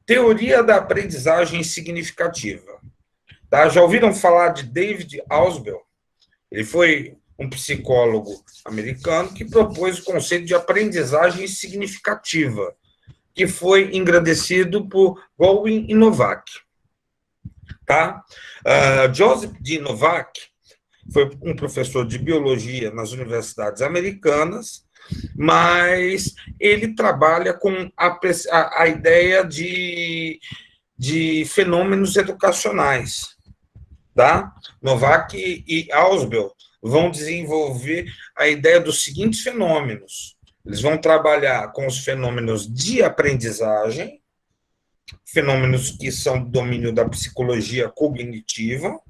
Teoria da aprendizagem significativa. Tá? Já ouviram falar de David Ausubel? Ele foi um psicólogo americano que propôs o conceito de aprendizagem significativa, que foi engrandecido por Goldwyn e Novak. Tá? Joseph D. Novak foi um professor de biologia nas universidades americanas, mas ele trabalha com a ideia de fenômenos educacionais. Tá? Novak e Ausubel vão desenvolver a ideia dos seguintes fenômenos. Eles vão trabalhar com os fenômenos de aprendizagem, fenômenos que são do domínio da psicologia cognitiva,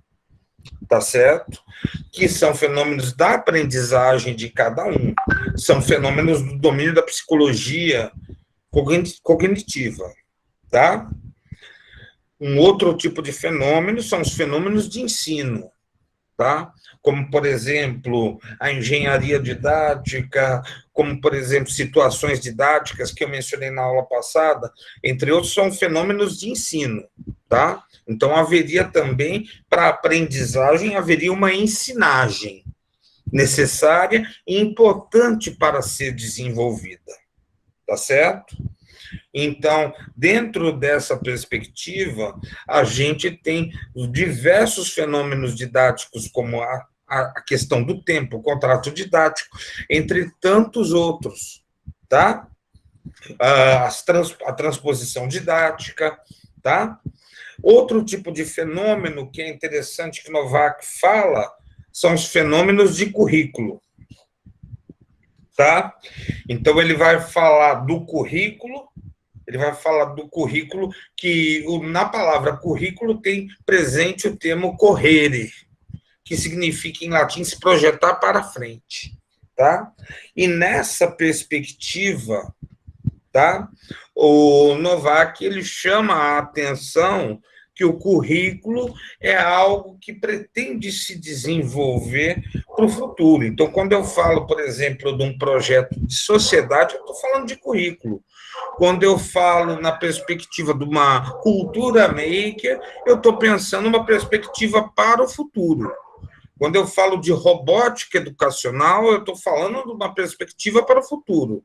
tá certo? Que são fenômenos da aprendizagem de cada um, são fenômenos do domínio da psicologia cognitiva, tá? Um outro tipo de fenômeno são os fenômenos de ensino, tá? Como, por exemplo, a engenharia didática, como, por exemplo, situações didáticas que eu mencionei na aula passada, entre outros, são fenômenos de ensino, tá? Então, haveria também, para a aprendizagem, haveria uma ensinagem necessária e importante para ser desenvolvida, tá certo? Então, dentro dessa perspectiva, a gente tem diversos fenômenos didáticos, como a questão do tempo, o contrato didático, entre tantos outros, tá? A transposição didática, tá? Outro tipo de fenômeno que é interessante que Novak fala são os fenômenos de currículo, tá? Então, ele vai falar do currículo. Ele vai falar do currículo, que na palavra currículo tem presente o termo correre, que significa em latim se projetar para frente, tá? E nessa perspectiva, tá? O Novak, ele chama a atenção que o currículo é algo que pretende se desenvolver para o futuro. Então, quando eu falo, por exemplo, de um projeto de sociedade, eu estou falando de currículo. Quando eu falo na perspectiva de uma cultura maker, eu estou pensando numa perspectiva para o futuro. Quando eu falo de robótica educacional, eu estou falando de uma perspectiva para o futuro.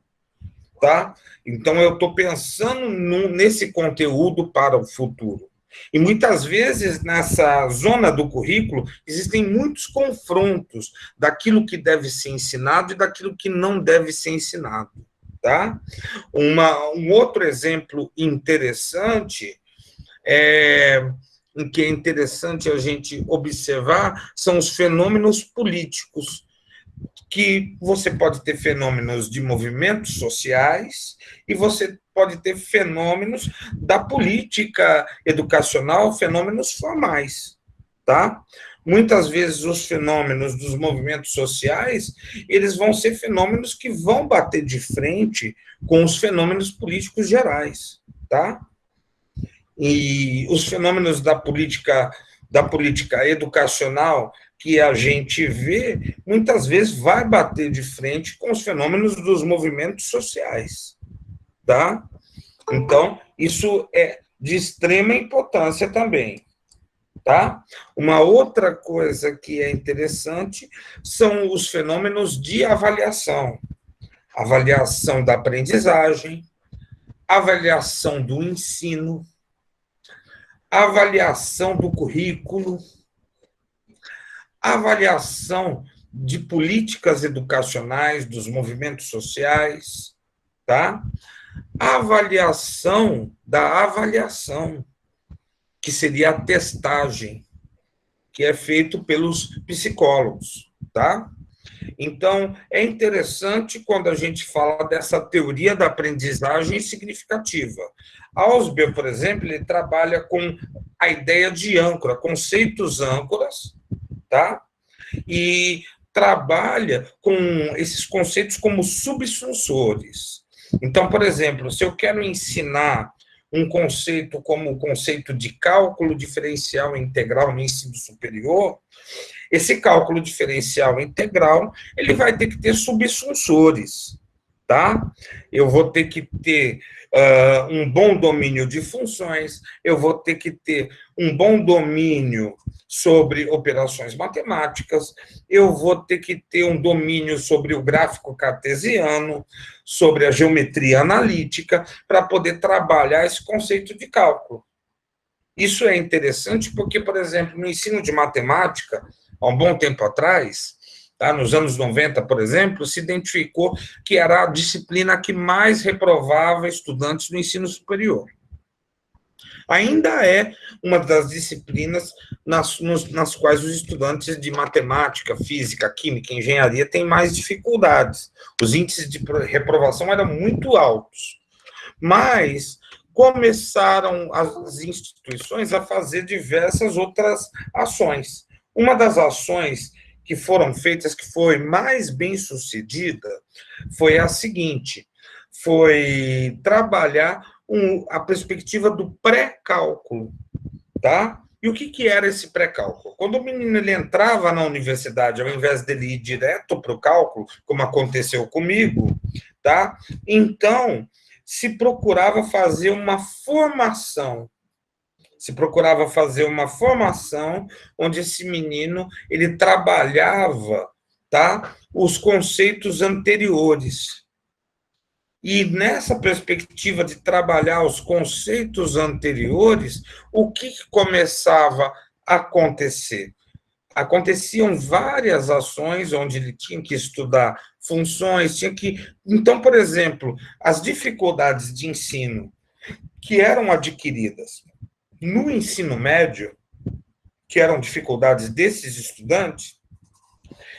Tá? Então, eu estou pensando nesse conteúdo para o futuro. E muitas vezes, nessa zona do currículo, existem muitos confrontos daquilo que deve ser ensinado e daquilo que não deve ser ensinado. Tá? Um outro exemplo interessante, que é interessante a gente observar, são os fenômenos políticos, que você pode ter fenômenos de movimentos sociais e você pode ter fenômenos da política educacional, fenômenos formais, tá? Muitas vezes os fenômenos dos movimentos sociais, eles vão ser fenômenos que vão bater de frente com os fenômenos políticos gerais, tá? E os fenômenos da política educacional que a gente vê, muitas vezes vai bater de frente com os fenômenos dos movimentos sociais, tá? Então, isso é de extrema importância também, tá? Uma outra coisa que é interessante são os fenômenos de avaliação. Avaliação da aprendizagem, avaliação do ensino, avaliação do currículo, avaliação de políticas educacionais, dos movimentos sociais, tá? Avaliação da avaliação, que seria a testagem, que é feito pelos psicólogos, tá? Então, é interessante quando a gente fala dessa teoria da aprendizagem significativa. Ausubel, por exemplo, ele trabalha com a ideia de âncora, conceitos âncoras, tá? E trabalha com esses conceitos como subsunsores. Então, por exemplo, se eu quero ensinar um conceito como o conceito de cálculo diferencial integral no ensino superior, esse cálculo diferencial integral, ele vai ter que ter subsunsores, tá? Eu vou ter que ter um bom domínio de funções, eu vou ter que ter um bom domínio sobre operações matemáticas, eu vou ter que ter um domínio sobre o gráfico cartesiano, sobre a geometria analítica, para poder trabalhar esse conceito de cálculo. Isso é interessante porque, por exemplo, no ensino de matemática, há um bom tempo atrás, tá, nos anos 90, por exemplo, se identificou que era a disciplina que mais reprovava estudantes no ensino superior. Ainda é uma das disciplinas nas quais os estudantes de matemática, física, química, engenharia têm mais dificuldades. Os índices de reprovação eram muito altos. Mas começaram as instituições a fazer diversas outras ações. Uma das ações que foram feitas, que foi mais bem sucedida, foi a seguinte: foi trabalhar a perspectiva do pré-cálculo, tá? E o que era esse pré-cálculo? Quando o menino ele entrava na universidade, ao invés dele ir direto para o cálculo, como aconteceu comigo, tá? Então, se procurava fazer uma formação. Onde esse menino ele trabalhava, tá, os conceitos anteriores. E nessa perspectiva de trabalhar os conceitos anteriores, o que começava a acontecer? Aconteciam várias ações onde ele tinha que estudar funções, tinha que... Então, por exemplo, as dificuldades de ensino que eram adquiridas no ensino médio, que eram dificuldades desses estudantes,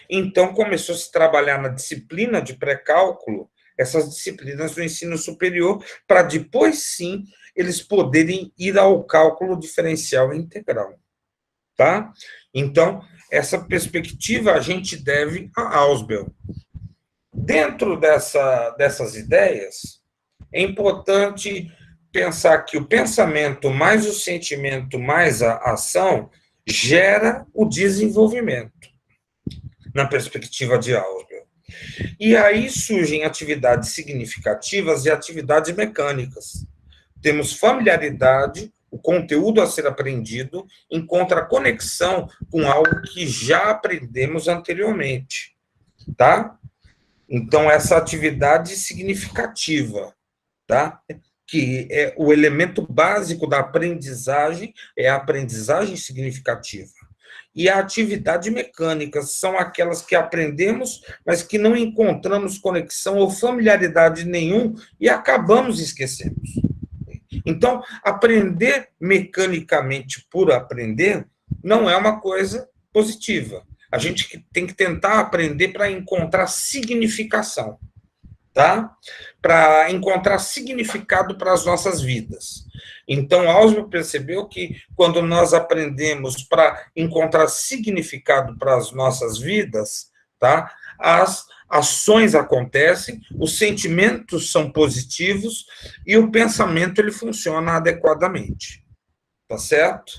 então começou a se trabalhar na disciplina de pré-cálculo, essas disciplinas do ensino superior, para depois sim eles poderem ir ao cálculo diferencial integral. Tá? Então, essa perspectiva a gente deve a Ausubel. Dentro dessas ideias, é importante pensar que o pensamento mais o sentimento mais a ação gera o desenvolvimento, na perspectiva de Ausubel. E aí surgem atividades significativas e atividades mecânicas. Temos familiaridade, o conteúdo a ser aprendido encontra conexão com algo que já aprendemos anteriormente, tá? Então, essa atividade significativa, tá? Que é o elemento básico da aprendizagem, é a aprendizagem significativa. E a atividade mecânica são aquelas que aprendemos, mas que não encontramos conexão ou familiaridade nenhum e acabamos esquecendo. Então, aprender mecanicamente por aprender não é uma coisa positiva. A gente tem que tentar aprender para encontrar significação, tá? Para encontrar significado para as nossas vidas. Então, Ausubel percebeu que quando nós aprendemos para encontrar significado para as nossas vidas, tá? As ações acontecem, os sentimentos são positivos e o pensamento ele funciona adequadamente. Tá certo?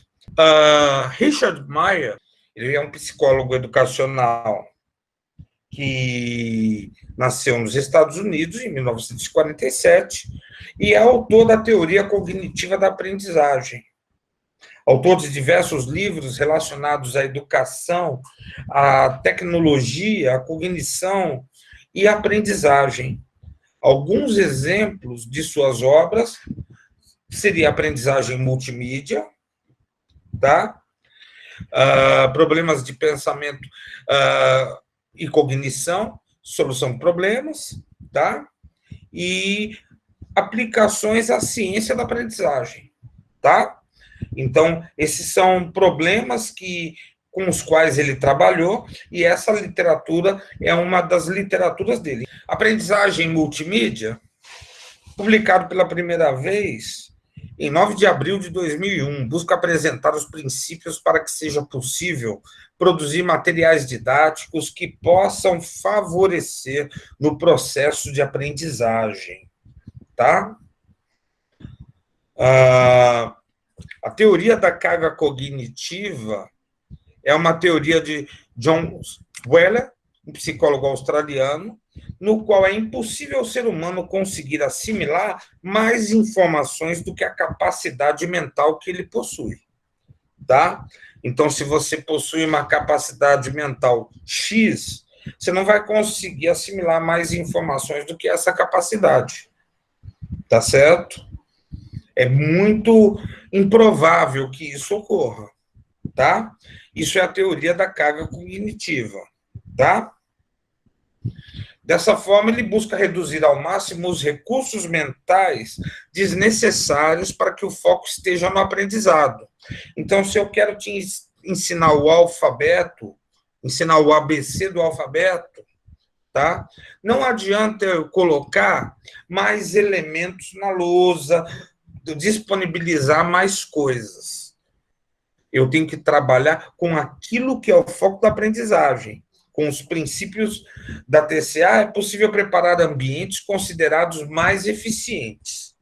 Richard Meyer, ele é um psicólogo educacional que nasceu nos Estados Unidos em 1947 e é autor da teoria cognitiva da aprendizagem. Autor de diversos livros relacionados à educação, à tecnologia, à cognição e à aprendizagem. Alguns exemplos de suas obras seria aprendizagem multimídia, tá? Problemas de pensamento e cognição, solução de problemas, tá? E aplicações à ciência da aprendizagem, tá? Então, esses são problemas com os quais ele trabalhou, e essa literatura é uma das literaturas dele. Aprendizagem multimídia, publicado pela primeira vez em 9 de abril de 2001, busca apresentar os princípios para que seja possível produzir materiais didáticos que possam favorecer no processo de aprendizagem, tá? A teoria da carga cognitiva é uma teoria de John Weller, um psicólogo australiano, no qual é impossível ao ser humano conseguir assimilar mais informações do que a capacidade mental que ele possui, tá? Então, se você possui uma capacidade mental X, você não vai conseguir assimilar mais informações do que essa capacidade, tá certo? É muito improvável que isso ocorra, tá? Isso é a teoria da carga cognitiva, tá? Dessa forma, ele busca reduzir ao máximo os recursos mentais desnecessários para que o foco esteja no aprendizado. Então, se eu quero te ensinar o alfabeto, ensinar o ABC do alfabeto, tá? Não adianta eu colocar mais elementos na lousa, disponibilizar mais coisas. Eu tenho que trabalhar com aquilo que é o foco da aprendizagem. Com os princípios da TCA, é possível preparar ambientes considerados mais eficientes.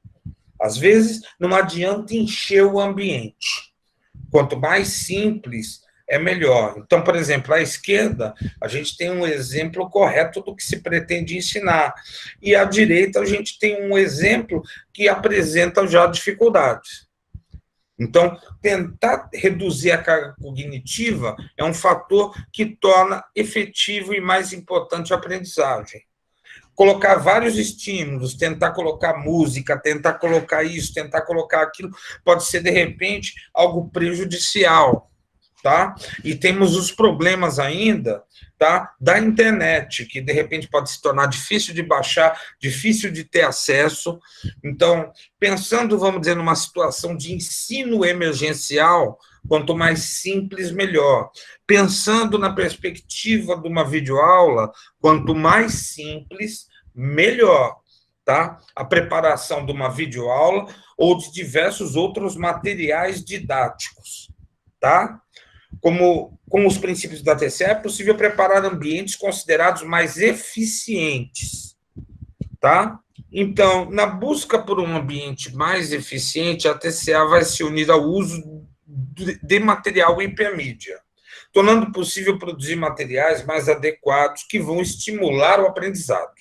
Às vezes, não adianta encher o ambiente. Quanto mais simples, é melhor. Então, por exemplo, à esquerda, a gente tem um exemplo correto do que se pretende ensinar. E à direita, a gente tem um exemplo que apresenta já dificuldades. Então, tentar reduzir a carga cognitiva é um fator que torna efetivo e mais importante a aprendizagem. Colocar vários estímulos, tentar colocar música, tentar colocar isso, tentar colocar aquilo, pode ser, de repente, algo prejudicial, tá? E temos os problemas ainda, tá? Da internet, que de repente pode se tornar difícil de baixar, difícil de ter acesso. Então, pensando, vamos dizer, numa situação de ensino emergencial, quanto mais simples, melhor. Pensando na perspectiva de uma videoaula, quanto mais simples, melhor, tá? A preparação de uma videoaula ou de diversos outros materiais didáticos, tá? Como com os princípios da TCE, é possível preparar ambientes considerados mais eficientes, tá? Então, na busca por um ambiente mais eficiente, a TCA vai se unir ao uso de material hipermídia, tornando possível produzir materiais mais adequados que vão estimular o aprendizado.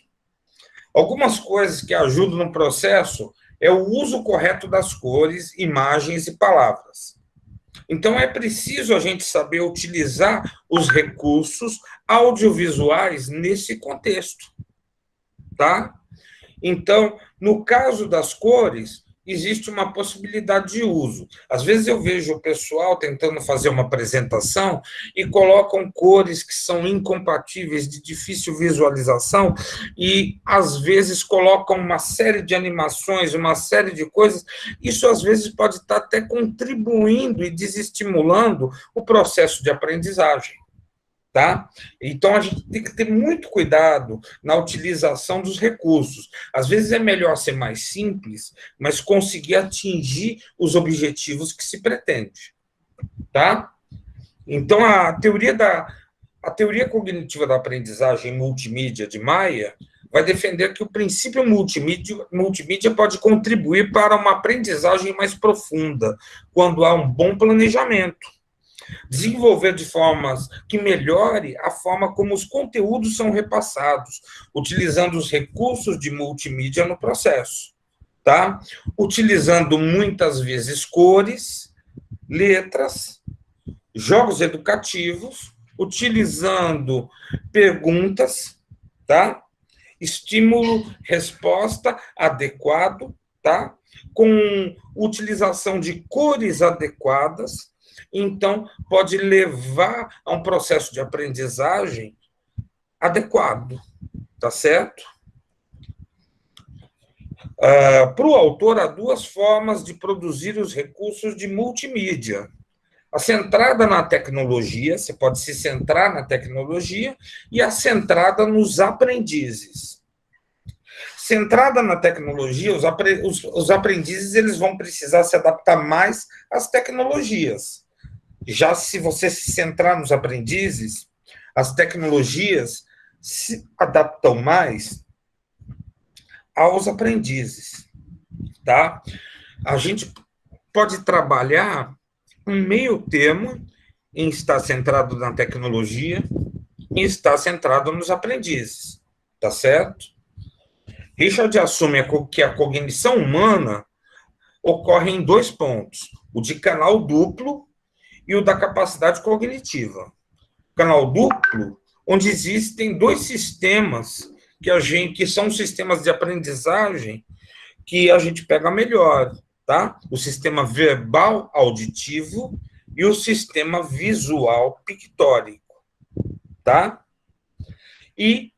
Algumas coisas que ajudam no processo é o uso correto das cores, imagens e palavras. Então, é preciso a gente saber utilizar os recursos audiovisuais nesse contexto, tá? Então, no caso das cores, existe uma possibilidade de uso. Às vezes eu vejo o pessoal tentando fazer uma apresentação e colocam cores que são incompatíveis, de difícil visualização, e às vezes colocam uma série de animações, uma série de coisas. Isso às vezes pode estar até contribuindo e desestimulando o processo de aprendizagem. Tá? Então, a gente tem que ter muito cuidado na utilização dos recursos. Às vezes é melhor ser mais simples, mas conseguir atingir os objetivos que se pretende. Tá? Então, a teoria cognitiva da aprendizagem multimídia de Maia vai defender que o princípio multimídia pode contribuir para uma aprendizagem mais profunda, quando há um bom planejamento. Desenvolver de formas que melhore a forma como os conteúdos são repassados, utilizando os recursos de multimídia no processo, tá? Utilizando muitas vezes cores, letras, jogos educativos, utilizando perguntas, tá? Estímulo-resposta adequado, tá? Com utilização de cores adequadas. Então, pode levar a um processo de aprendizagem adequado, tá certo? Para o autor, há duas formas de produzir os recursos de multimídia. A centrada na tecnologia, você pode se centrar na tecnologia, e a centrada nos aprendizes. Centrada na tecnologia, os aprendizes eles vão precisar se adaptar mais às tecnologias. Já se você se centrar nos aprendizes, as tecnologias se adaptam mais aos aprendizes, tá? A gente pode trabalhar um meio termo em estar centrado na tecnologia e estar centrado nos aprendizes, tá certo? Richard assume que a cognição humana ocorre em dois pontos: o de canal duplo e o da capacidade cognitiva. Canal duplo, onde existem dois sistemas que são sistemas de aprendizagem que a gente pega melhor, tá? O sistema verbal auditivo e o sistema visual pictórico, tá? E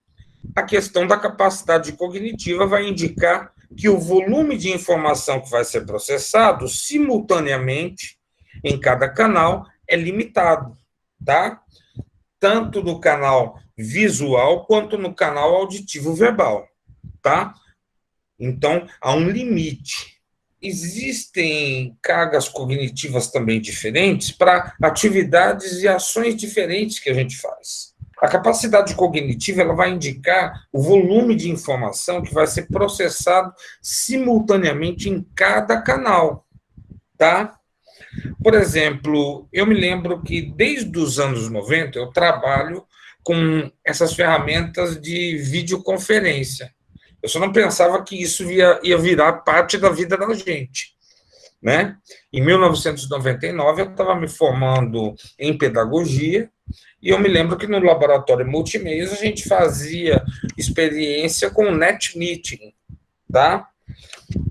a questão da capacidade cognitiva vai indicar que o volume de informação que vai ser processado simultaneamente em cada canal é limitado, tá? Tanto no canal visual quanto no canal auditivo verbal, tá? Então, há um limite. Existem cargas cognitivas também diferentes para atividades e ações diferentes que a gente faz. A capacidade cognitiva ela vai indicar o volume de informação que vai ser processado simultaneamente em cada canal, tá? Por exemplo, eu me lembro que desde os anos 90 eu trabalho com essas ferramentas de videoconferência. Eu só não pensava que isso ia virar parte da vida da gente, né? Em 1999, eu estava me formando em pedagogia e eu me lembro que no laboratório multimeios a gente fazia experiência com o NetMeeting, tá?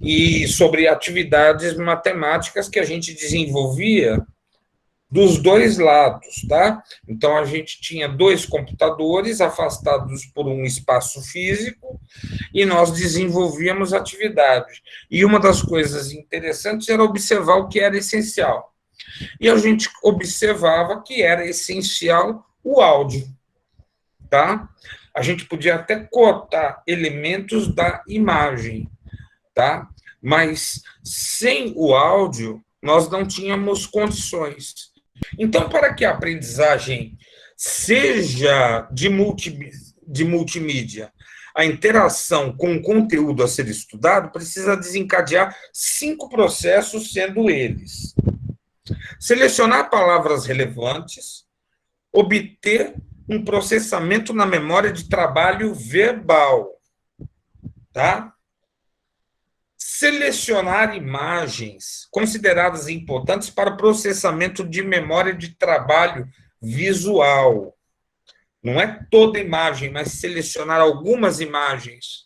E sobre atividades matemáticas que a gente desenvolvia dos dois lados, tá? Então, a gente tinha dois computadores afastados por um espaço físico e nós desenvolvíamos atividades. E uma das coisas interessantes era observar o que era essencial. E a gente observava que era essencial o áudio, tá? A gente podia até cortar elementos da imagem, tá? Mas sem o áudio, nós não tínhamos condições. Então, para que a aprendizagem seja de multimídia, a interação com o conteúdo a ser estudado precisa desencadear 5 processos, sendo eles: selecionar palavras relevantes, obter um processamento na memória de trabalho verbal, tá? Selecionar imagens consideradas importantes para processamento de memória de trabalho visual. Não é toda imagem, mas selecionar algumas imagens.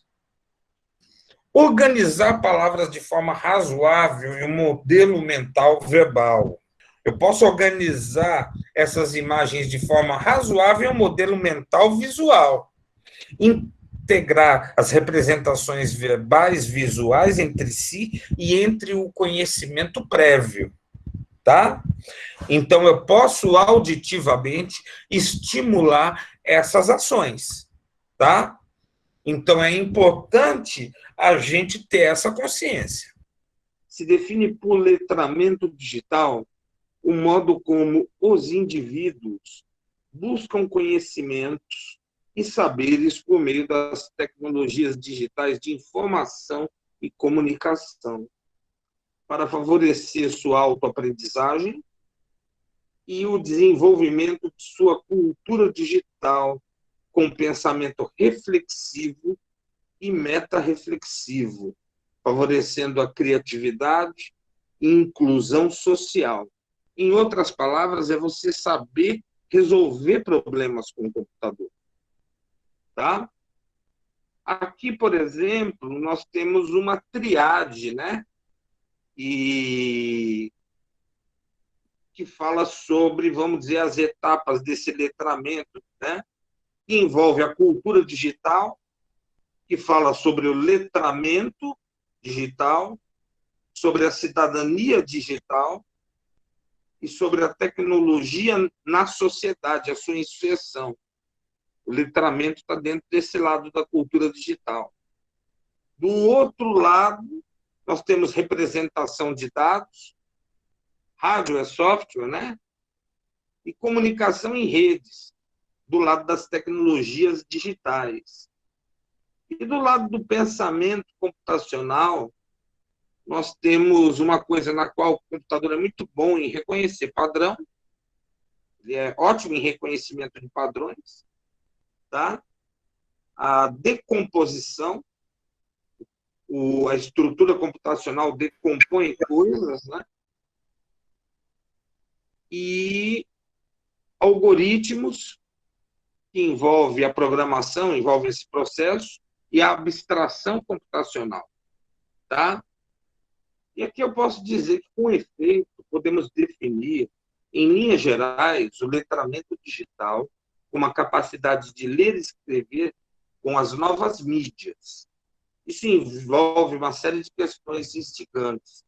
Organizar palavras de forma razoável em um modelo mental verbal. Eu posso organizar essas imagens de forma razoável em um modelo mental visual. Integrar as representações verbais, visuais entre si e entre o conhecimento prévio, tá? Então, eu posso auditivamente estimular essas ações, tá? Então, é importante a gente ter essa consciência. Se define por letramento digital o modo como os indivíduos buscam conhecimentos e saberes por meio das tecnologias digitais de informação e comunicação, para favorecer sua autoaprendizagem e o desenvolvimento de sua cultura digital com pensamento reflexivo e metarreflexivo, favorecendo a criatividade e inclusão social. Em outras palavras, é você saber resolver problemas com o computador. Tá? Aqui, por exemplo, nós temos uma triade, né? E que fala sobre, vamos dizer, as etapas desse letramento, né? Que envolve a cultura digital, que fala sobre o letramento digital, sobre a cidadania digital e sobre a tecnologia na sociedade, a sua inserção. O letramento está dentro desse lado da cultura digital. Do outro lado, nós temos representação de dados, hardware, software, né? E comunicação em redes, do lado das tecnologias digitais. E do lado do pensamento computacional, nós temos uma coisa na qual o computador é muito bom em reconhecer padrão, ele é ótimo em reconhecimento de padrões, tá? a decomposição, a estrutura computacional decompõe coisas, né? E algoritmos, que envolve a programação, envolve esse processo, e a abstração computacional, tá? E aqui eu posso dizer que, com efeito, podemos definir, em linhas gerais, o letramento digital como a capacidade de ler e escrever com as novas mídias. Isso envolve uma série de questões instigantes,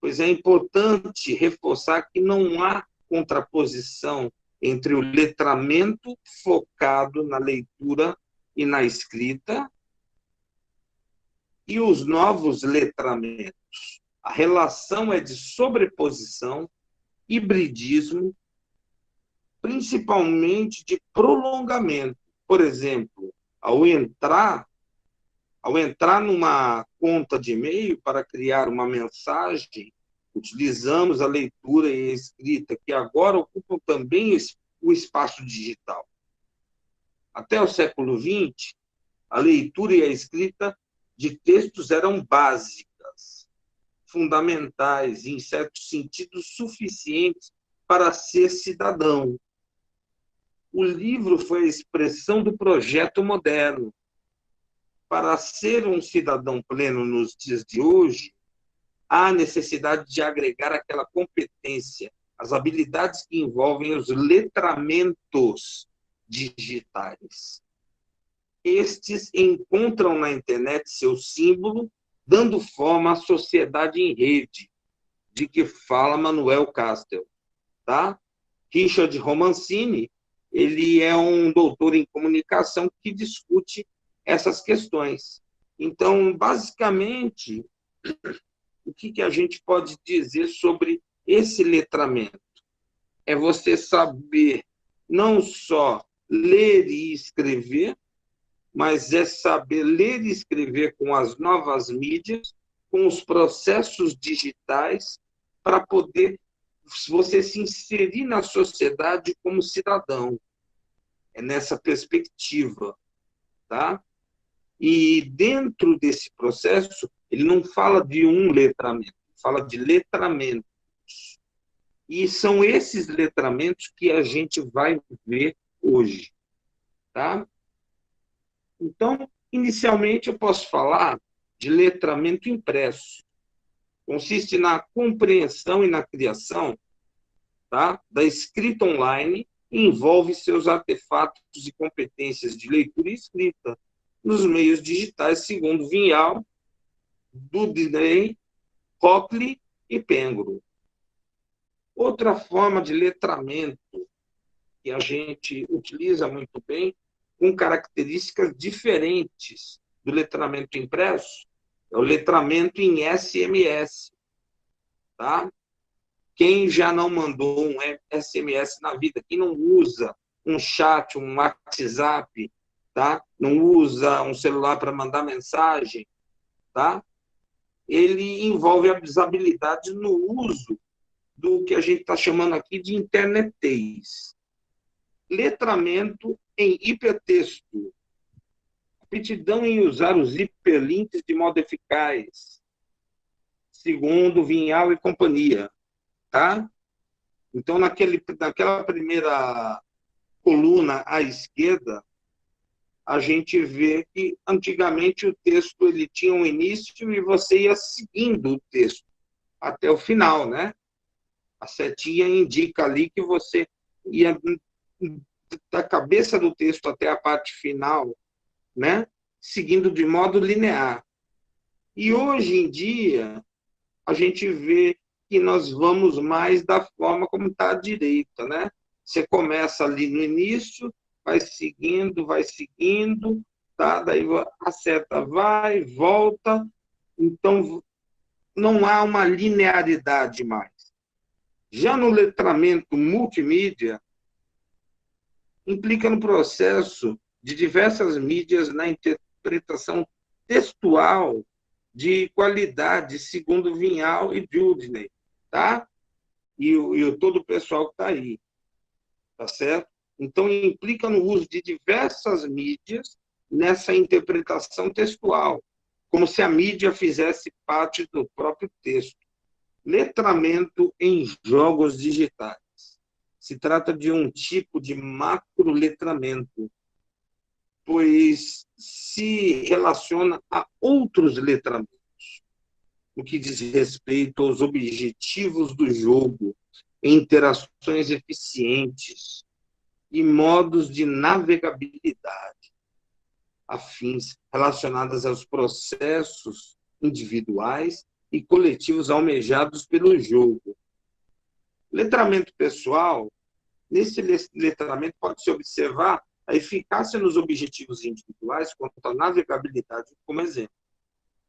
pois é importante reforçar que não há contraposição entre o letramento focado na leitura e na escrita e os novos letramentos. A relação é de sobreposição, hibridismo, principalmente de prolongamento. Por exemplo, ao entrar numa conta de e-mail para criar uma mensagem, utilizamos a leitura e a escrita, que agora ocupam também o espaço digital. Até o século XX, a leitura e a escrita de textos eram básicas, fundamentais, em certo sentido, suficientes para ser cidadão. O livro foi a expressão do projeto moderno. Para ser um cidadão pleno nos dias de hoje, há necessidade de agregar aquela competência, as habilidades que envolvem os letramentos digitais. Estes encontram na internet seu símbolo, dando forma à sociedade em rede, de que fala Manuel Castells, tá? Richard Romancini, ele é um doutor em comunicação que discute essas questões. Então, basicamente, o que a gente pode dizer sobre esse letramento? É você saber não só ler e escrever, mas é saber ler e escrever com as novas mídias, com os processos digitais, para poder você se inserir na sociedade como cidadão. É nessa perspectiva, tá? E dentro desse processo, ele não fala de um letramento, fala de letramentos. E são esses letramentos que a gente vai ver hoje, tá? Então, inicialmente, eu posso falar de letramento impresso. Consiste na compreensão e na criação, tá, da escrita online e envolve seus artefatos e competências de leitura e escrita nos meios digitais, segundo Vinhal, Dudley, Copley e Pengro. Outra forma de letramento que a gente utiliza muito bem, com características diferentes do letramento impresso, é o letramento em SMS. Tá? Quem já não mandou um SMS na vida, quem não usa um chat, um WhatsApp, tá? Não usa um celular para mandar mensagem, tá? Ele envolve as habilidades no uso do que a gente está chamando aqui de internetês. Letramento em hipertexto. Aptidão em usar os hiperlinks de modo eficaz, segundo Vinhal e companhia. Tá? Então, naquela primeira coluna à esquerda, a gente vê que antigamente o texto ele tinha um início e você ia seguindo o texto até o final, né? A setinha indica ali que você ia da cabeça do texto até a parte final, né? Seguindo de modo linear. E hoje em dia, a gente vê que nós vamos mais da forma como está à direita, né? Você começa ali no início, vai seguindo, tá? Daí a seta vai, volta, então não há uma linearidade mais. Já no letramento multimídia, implica no processo de diversas mídias na interpretação textual de qualidade, segundo Vinhal e Dudley, tá? E todo o pessoal que está aí, tá certo? Então, implica no uso de diversas mídias nessa interpretação textual, como se a mídia fizesse parte do próprio texto. Letramento em jogos digitais. Se trata de um tipo de macroletramento, pois se relaciona a outros letramentos, no que diz respeito aos objetivos do jogo, interações eficientes e modos de navegabilidade, afins relacionadas aos processos individuais e coletivos almejados pelo jogo. Letramento pessoal, nesse letramento pode-se observar a eficácia nos objetivos individuais quanto à navegabilidade, como exemplo.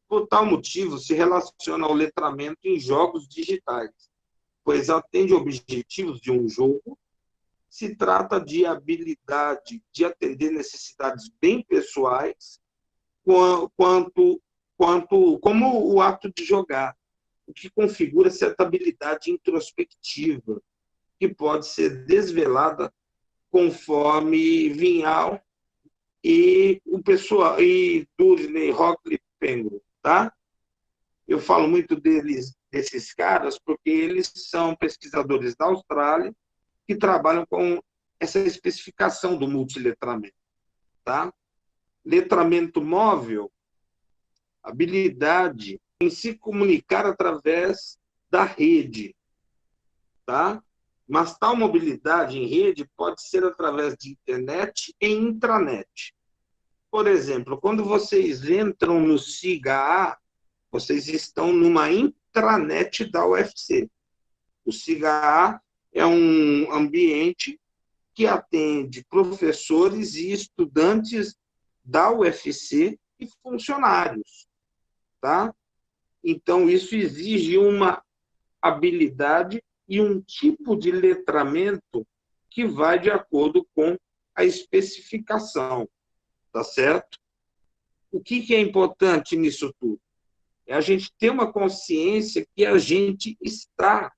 Por tal motivo, se relaciona ao letramento em jogos digitais, pois atende objetivos de um jogo. Se trata de habilidade de atender necessidades bem pessoais, como o ato de jogar, o que configura certa habilidade introspectiva, que pode ser desvelada conforme Vinhal e o pessoal e Dudley, Hockley, Penguin, tá? Eu falo muito desses caras porque eles são pesquisadores da Austrália que trabalham com essa especificação do multiletramento, tá? Letramento móvel, habilidade em se comunicar através da rede, tá? Mas tal mobilidade em rede pode ser através de internet e intranet. Por exemplo, quando vocês entram no SIGA, vocês estão numa intranet da UFC. O SIGA é um ambiente que atende professores e estudantes da UFC e funcionários, tá? Então, isso exige uma habilidade e um tipo de letramento que vai de acordo com a especificação, tá certo? O que é importante nisso tudo? É a gente ter uma consciência que a gente está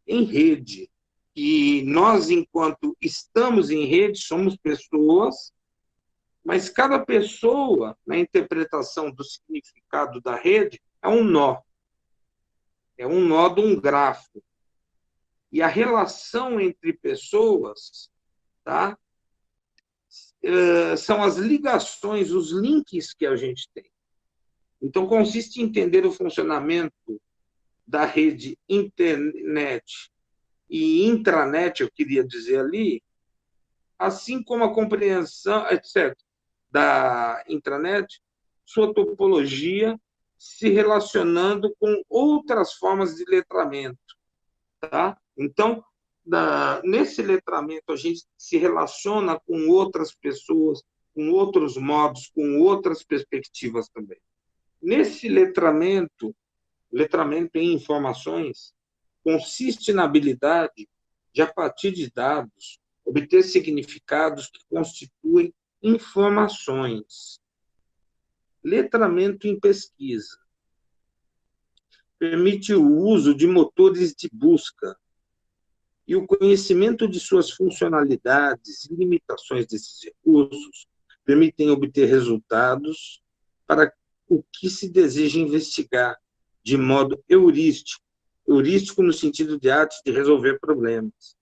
em rede. E nós, enquanto estamos em rede, somos pessoas, mas cada pessoa, na interpretação do significado da rede, é um nó. É um nó de um grafo. E a relação entre pessoas, tá? São as ligações, os links que a gente tem. Então, consiste em entender o funcionamento da rede internet e intranet, eu queria dizer ali, assim como a compreensão, etc., da intranet, sua topologia se relacionando com outras formas de letramento. Tá? Então, nesse letramento, a gente se relaciona com outras pessoas, com outros modos, com outras perspectivas também. Nesse letramento em informações, consiste na habilidade de, a partir de dados, obter significados que constituem informações. Letramento em pesquisa permite o uso de motores de busca e o conhecimento de suas funcionalidades e limitações desses recursos permitem obter resultados para o que se deseja investigar de modo heurístico no sentido de arte de resolver problemas,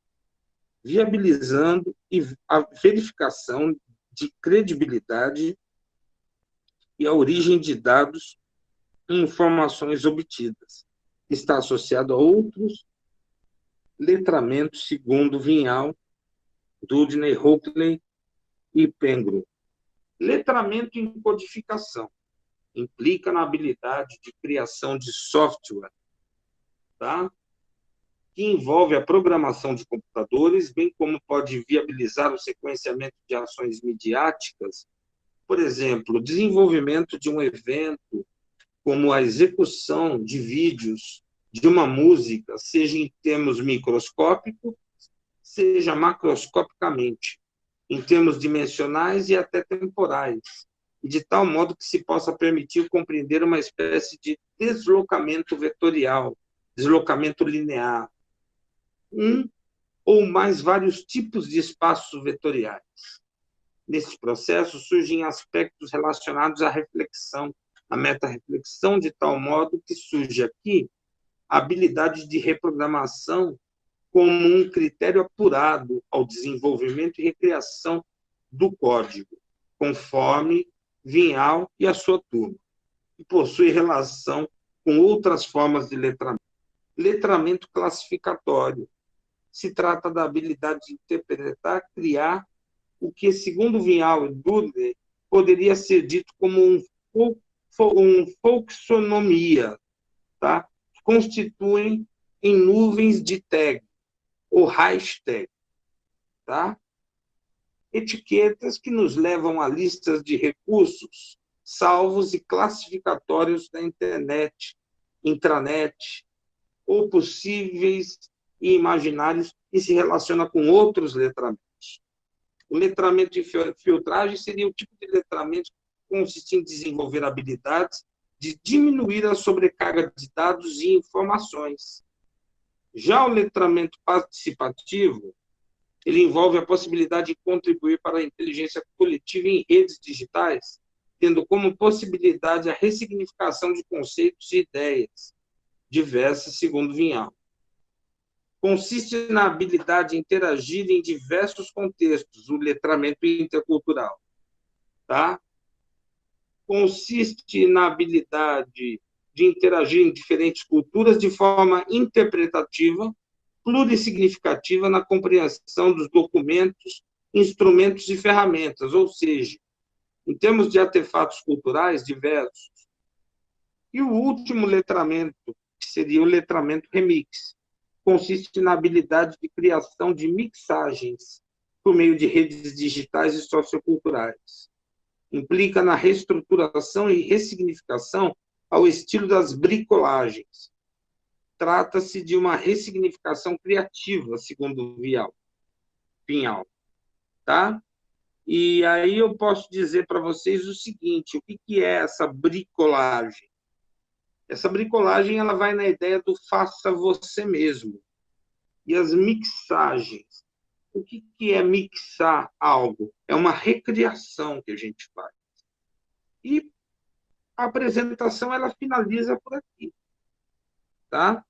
viabilizando a verificação de credibilidade e a origem de dados e informações obtidas. Está associado a outros letramentos, segundo Vinhal, Dudley, Hockley e Penguin. Letramento em codificação implica na habilidade de criação de software, tá? Que envolve a programação de computadores, bem como pode viabilizar o sequenciamento de ações midiáticas, por exemplo, desenvolvimento de um evento, como a execução de vídeos de uma música, seja em termos microscópicos, seja macroscopicamente, em termos dimensionais e até temporais, e de tal modo que se possa permitir compreender uma espécie de deslocamento vetorial, deslocamento linear, um ou mais vários tipos de espaços vetoriais. Nesse processo surgem aspectos relacionados à reflexão, à meta-reflexão, de tal modo que surge aqui a habilidade de reprogramação como um critério apurado ao desenvolvimento e recriação do código, conforme Vinhal e a sua turma, e possui relação com outras formas de letramento. Letramento classificatório. Se trata da habilidade de interpretar, criar o que, segundo Vinhal e Dudley, poderia ser dito como folksonomia, tá? Constituem em nuvens de tag, ou hashtag, tá? Etiquetas que nos levam a listas de recursos salvos e classificatórios da internet, intranet, ou possíveis e imaginários, e se relaciona com outros letramentos. O letramento de filtragem seria o tipo de letramento que consiste em desenvolver habilidades de diminuir a sobrecarga de dados e informações. Já o letramento participativo, ele envolve a possibilidade de contribuir para a inteligência coletiva em redes digitais, tendo como possibilidade a ressignificação de conceitos e ideias diversas, segundo Vinhal. Consiste na habilidade de interagir em diversos contextos, o letramento intercultural. Tá? Consiste na habilidade de interagir em diferentes culturas de forma interpretativa, plurissignificativa na compreensão dos documentos, instrumentos e ferramentas, ou seja, em termos de artefatos culturais diversos. E o último letramento, que seria o letramento remix, consiste na habilidade de criação de mixagens por meio de redes digitais e socioculturais. Implica na reestruturação e ressignificação ao estilo das bricolagens. Trata-se de uma ressignificação criativa, segundo Vinhal, tá? E aí eu posso dizer para vocês o seguinte, o que é essa bricolagem? Essa bricolagem ela vai na ideia do faça você mesmo. E as mixagens. O que é mixar algo? É uma recriação que a gente faz. E a apresentação ela finaliza por aqui. Tá?